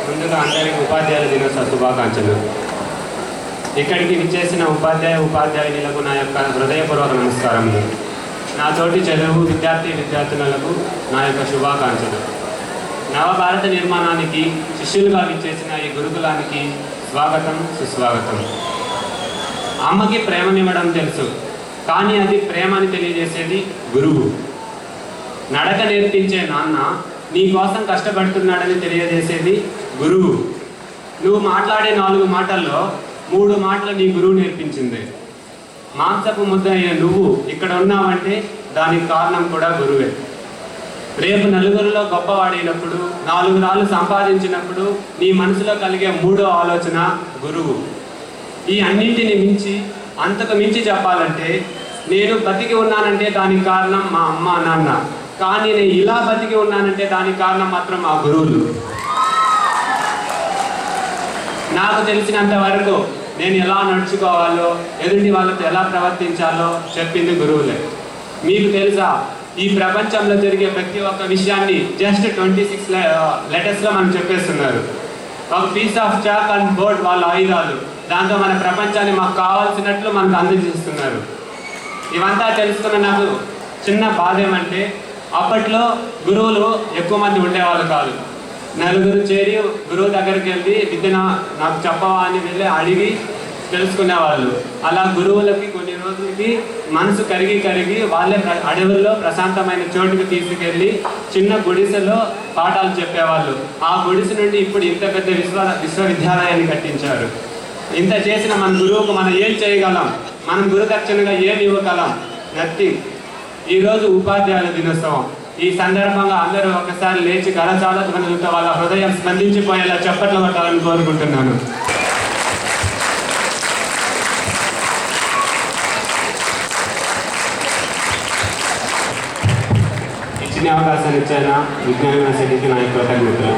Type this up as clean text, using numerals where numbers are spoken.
ముందుగా అందరికీ ఉపాధ్యాయుల దినోత్సవ శుభాకాంక్షలు. ఇక్కడికి విచ్చేసిన ఉపాధ్యాయులకు నా యొక్క హృదయపూర్వక నమస్కారములు. నా తోటి చదువు విద్యార్థులకు నా యొక్క శుభాకాంక్షలు. నవభారత నిర్మాణానికి శిష్యులుగా విచ్చేసిన ఈ గురుకులానికి స్వాగతం, సుస్వాగతం. అమ్మకి ప్రేమనివ్వడం తెలుసు, కానీ అది ప్రేమని తెలియజేసేది గురువు. నడక నేర్పించే నాన్న నీ కోసం కష్టపడుతున్నాడని తెలియజేసేది గురువు. నువ్వు మాట్లాడే 4 మాటల్లో 3 మాటలు నీ గురువు నేర్పించింది. మాంసపు ముద్ద అయిన నువ్వు ఇక్కడ ఉన్నావంటే దానికి కారణం కూడా గురువే. రేపు నలుగురిలో గొప్పవాడైనప్పుడు 4 రాళ్ళు సంపాదించినప్పుడు నీ మనసులో కలిగే 3వ ఆలోచన గురువు. ఈ అన్నింటిని మించి అంతకు మించి చెప్పాలంటే నేను బతికి ఉన్నానంటే దానికి కారణం మా అమ్మ నాన్న, కానీ నేను ఇలా బతికి ఉన్నానంటే దానికి కారణం మాత్రం మా గురువులు. నాకు తెలిసినంత వరకు నేను ఎలా నడుచుకోవాలో, ఎదుటి వాళ్ళతో ఎలా ప్రవర్తించాలో చెప్పింది గురువులే. మీకు తెలుసా, ఈ ప్రపంచంలో జరిగే ప్రతి ఒక్క విషయాన్ని జస్ట్ 26 లెటర్స్లో మనం చెప్పేస్తున్నారు. ఒక piece of chalk and board వాళ్ళ ఆయుధాలు, దాంతో మన ప్రపంచాన్ని మాకు కావాల్సినట్లు మనకు అందజేస్తున్నారు. ఇవంతా తెలుసుకున్న నాకు చిన్న బాధ ఏమంటే, అప్పట్లో గురువులు ఎక్కువ మంది ఉండేవాళ్ళు కాదు. నలుగురు చేరి గురువు దగ్గరికి వెళ్ళి విద్య నాకు చెప్పవా అని వెళ్ళి అడిగి తెలుసుకునేవాళ్ళు. అలా గురువులకి కొన్ని రోజులకి మనసు కరిగి వాళ్ళే అడవుల్లో ప్రశాంతమైన చోటుకి తీసుకెళ్ళి చిన్న గుడిసెలో పాఠాలు చెప్పేవాళ్ళు. ఆ గుడిసె నుండి ఇప్పుడు ఇంత పెద్ద విశ్వవిద్యాలయాన్ని కట్టించారు. ఇంత చేసిన మన గురువుకు మనం ఏం చేయగలం? మనం గురుదక్షిణగా ఏమి ఇవ్వగలం? నథింగ్. ఈరోజు ఉపాధ్యాయుల దినోత్సవం. ఈ సందర్భంగా అందరూ ఒకసారి లేచి కరచాలతో వాళ్ళ హృదయం స్పందించిపోయేలా చప్పట్లు కొట్టాలని కోరుకుంటున్నాను. ఇచ్చిన అవకాశాన్ని ఇచ్చిన విజ్ఞాన యూనివర్సిటీకి నా కృతజ్ఞతలు.